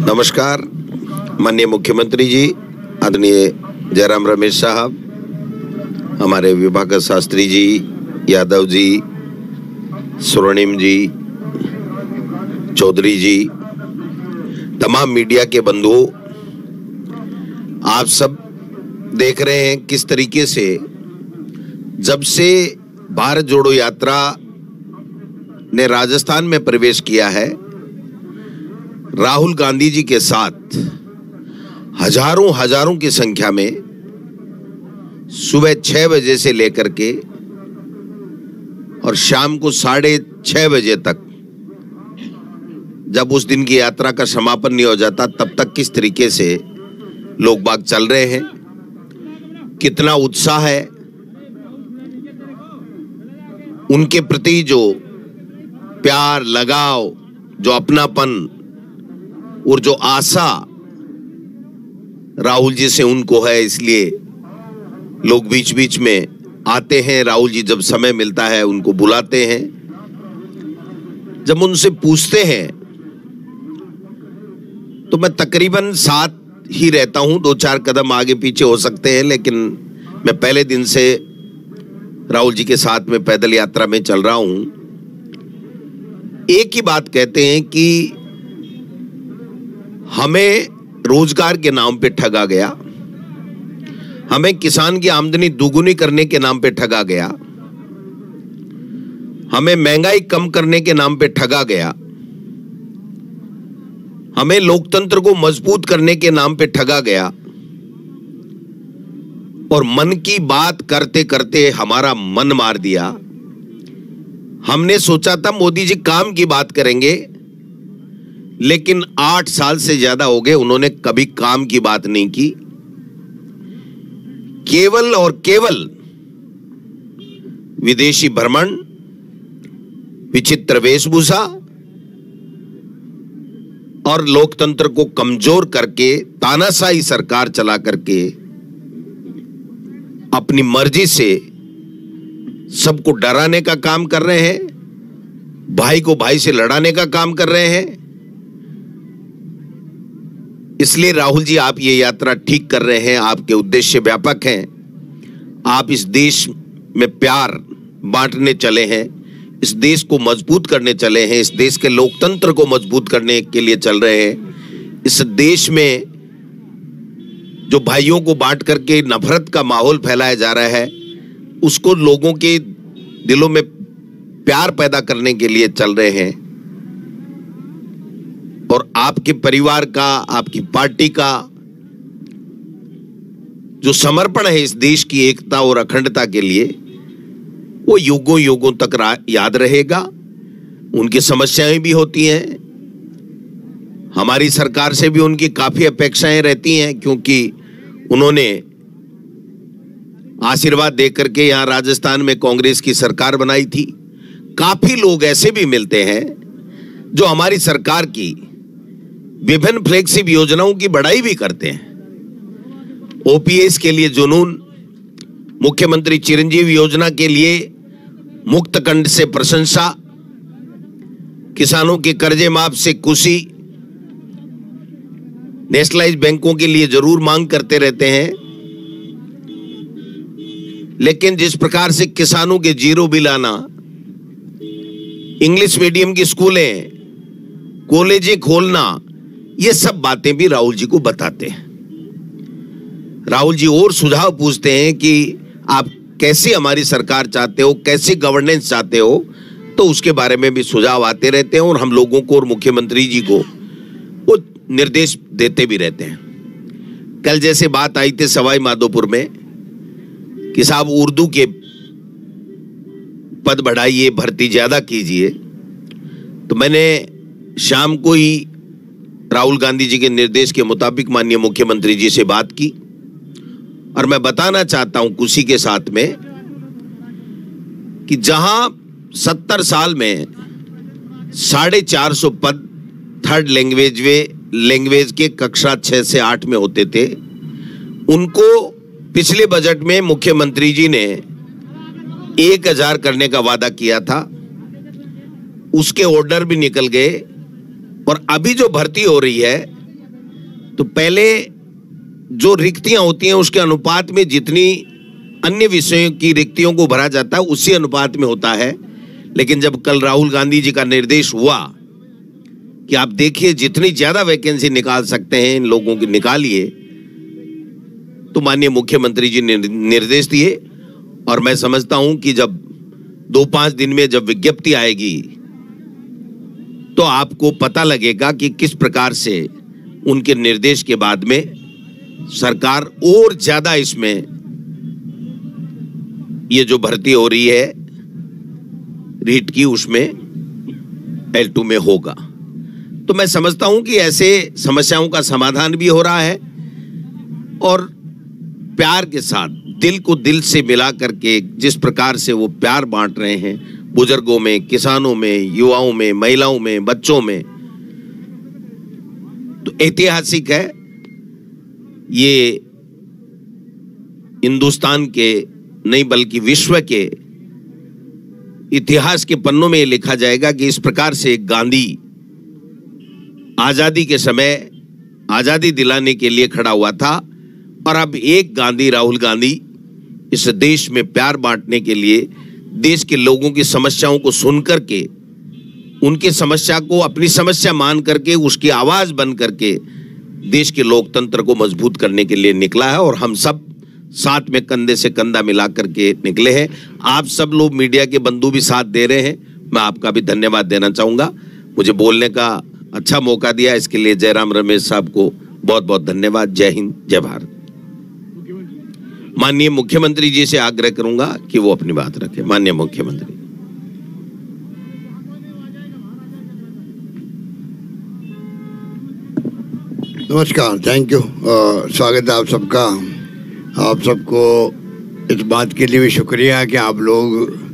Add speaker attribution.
Speaker 1: नमस्कार माननीय मुख्यमंत्री जी, आदरणीय जयराम रमेश साहब, हमारे विभाग शास्त्री जी, यादव जी, स्वर्णिम जी, चौधरी जी, तमाम मीडिया के बंधुओं, आप सब देख रहे हैं किस तरीके से जब से भारत जोड़ो यात्रा ने राजस्थान में प्रवेश किया है, राहुल गांधी जी के साथ हजारों की संख्या में सुबह 6 बजे से लेकर के और शाम को 6:30 बजे तक, जब उस दिन की यात्रा का समापन नहीं हो जाता तब तक किस तरीके से लोग बाग चल रहे हैं, कितना उत्साह है, उनके प्रति जो प्यार, लगाव, जो अपनापन और जो आशा राहुल जी से उनको है, इसलिए लोग बीच बीच में आते हैं। राहुल जी जब समय मिलता है उनको बुलाते हैं। जब उनसे पूछते हैं तो मैं तकरीबन साथ ही रहता हूं, 2-4 कदम आगे पीछे हो सकते हैं, लेकिन मैं पहले दिन से राहुल जी के साथ में पैदल यात्रा में चल रहा हूं। एक ही बात कहते हैं कि हमें रोजगार के नाम पे ठगा गया, हमें किसान की आमदनी दुगुनी करने के नाम पे ठगा गया, हमें महंगाई कम करने के नाम पे ठगा गया, हमें लोकतंत्र को मजबूत करने के नाम पे ठगा गया, और मन की बात करते करते हमारा मन मार दिया। हमने सोचा था मोदी जी काम की बात करेंगे, लेकिन 8 साल से ज्यादा हो गए उन्होंने कभी काम की बात नहीं की। केवल और केवल विदेशी भ्रमण, विचित्र वेशभूषा और लोकतंत्र को कमजोर करके तानाशाही सरकार चला करके अपनी मर्जी से सबको डराने का काम कर रहे हैं, भाई को भाई से लड़ाने का काम कर रहे हैं। इसलिए राहुल जी, आप ये यात्रा ठीक कर रहे हैं, आपके उद्देश्य व्यापक हैं। आप इस देश में प्यार बांटने चले हैं, इस देश को मजबूत करने चले हैं, इस देश के लोकतंत्र को मजबूत करने के लिए चल रहे हैं। इस देश में जो भाइयों को बांट करके नफरत का माहौल फैलाया जा रहा है, उसको लोगों के दिलों में प्यार पैदा करने के लिए चल रहे हैं। और आपके परिवार का, आपकी पार्टी का जो समर्पण है इस देश की एकता और अखंडता के लिए, वो युगों युगों तक याद रहेगा। उनकी समस्याएं भी होती हैं, हमारी सरकार से भी उनकी काफी अपेक्षाएं रहती हैं, क्योंकि उन्होंने आशीर्वाद देकर के यहां राजस्थान में कांग्रेस की सरकार बनाई थी। काफी लोग ऐसे भी मिलते हैं जो हमारी सरकार की विभिन्न फ्लैगशिप योजनाओं की बड़ाई भी करते हैं। ओपीएस के लिए जुनून, मुख्यमंत्री चिरंजीवी योजना के लिए मुक्त कंठ से प्रशंसा, किसानों के कर्जे माफ से खुशी, नेशनलाइज बैंकों के लिए जरूर मांग करते रहते हैं। लेकिन जिस प्रकार से किसानों के जीरो बिल आना, इंग्लिश मीडियम की स्कूलें, कॉलेजें खोलना, ये सब बातें भी राहुल जी को बताते हैं। राहुल जी और सुझाव पूछते हैं कि आप कैसे हमारी सरकार चाहते हो, कैसे गवर्नेंस चाहते हो, तो उसके बारे में भी सुझाव आते रहते हैं और हम लोगों को और मुख्यमंत्री जी को वो निर्देश देते भी रहते हैं। कल जैसे बात आई थी सवाई माधोपुर में कि साहब उर्दू के पद बढ़ाइए, भर्ती ज्यादा कीजिए, तो मैंने शाम को ही राहुल गांधी जी के निर्देश के मुताबिक माननीय मुख्यमंत्री जी से बात की। और मैं बताना चाहता हूं खुशी के साथ में कि जहां 70 साल में 450 पद थर्ड लैंग्वेज के कक्षा 6 से 8 में होते थे, उनको पिछले बजट में मुख्यमंत्री जी ने 1000 करने का वादा किया था। उसके ऑर्डर भी निकल गए और अभी जो भर्ती हो रही है तो पहले जो रिक्तियां होती हैं उसके अनुपात में जितनी अन्य विषयों की रिक्तियों को भरा जाता है उसी अनुपात में होता है। लेकिन जब कल राहुल गांधी जी का निर्देश हुआ कि आप देखिए जितनी ज्यादा वैकेंसी निकाल सकते हैं इन लोगों की निकालिए, तो माननीय मुख्यमंत्री जी ने निर्देश दिए। और मैं समझता हूं कि जब 2-5 दिन में जब विज्ञप्ति आएगी तो आपको पता लगेगा कि किस प्रकार से उनके निर्देश के बाद में सरकार और ज्यादा इसमें ये जो भर्ती हो रही है रीट की उसमें L2 में होगा। तो मैं समझता हूं कि ऐसे समस्याओं का समाधान भी हो रहा है और प्यार के साथ दिल को दिल से मिला करके जिस प्रकार से वो प्यार बांट रहे हैं बुजुर्गों में, किसानों में, युवाओं में, महिलाओं में, बच्चों में, तो ऐतिहासिक है। ये हिंदुस्तान के नहीं बल्कि विश्व के इतिहास के पन्नों में ये लिखा जाएगा कि इस प्रकार से गांधी आजादी के समय आजादी दिलाने के लिए खड़ा हुआ था और अब एक गांधी, राहुल गांधी, इस देश में प्यार बांटने के लिए देश के लोगों की समस्याओं को सुन करके उनकी समस्या को अपनी समस्या मान करके उसकी आवाज बन करके देश के लोकतंत्र को मजबूत करने के लिए निकला है। और हम सब साथ में कंधे से कंधा मिला करके निकले हैं। आप सब लोग मीडिया के बंधु भी साथ दे रहे हैं, मैं आपका भी धन्यवाद देना चाहूंगा। मुझे बोलने का अच्छा मौका दिया, इसके लिए जयराम रमेश साहब को बहुत बहुत धन्यवाद। जय हिंद, जय भारत। माननीय मुख्यमंत्री जी से आग्रह करूंगा कि वो अपनी बात रखें। माननीय मुख्यमंत्री।
Speaker 2: नमस्कार, थैंक यू। स्वागत है आप सबका। आप सबको इस बात के लिए भी शुक्रिया कि आप लोग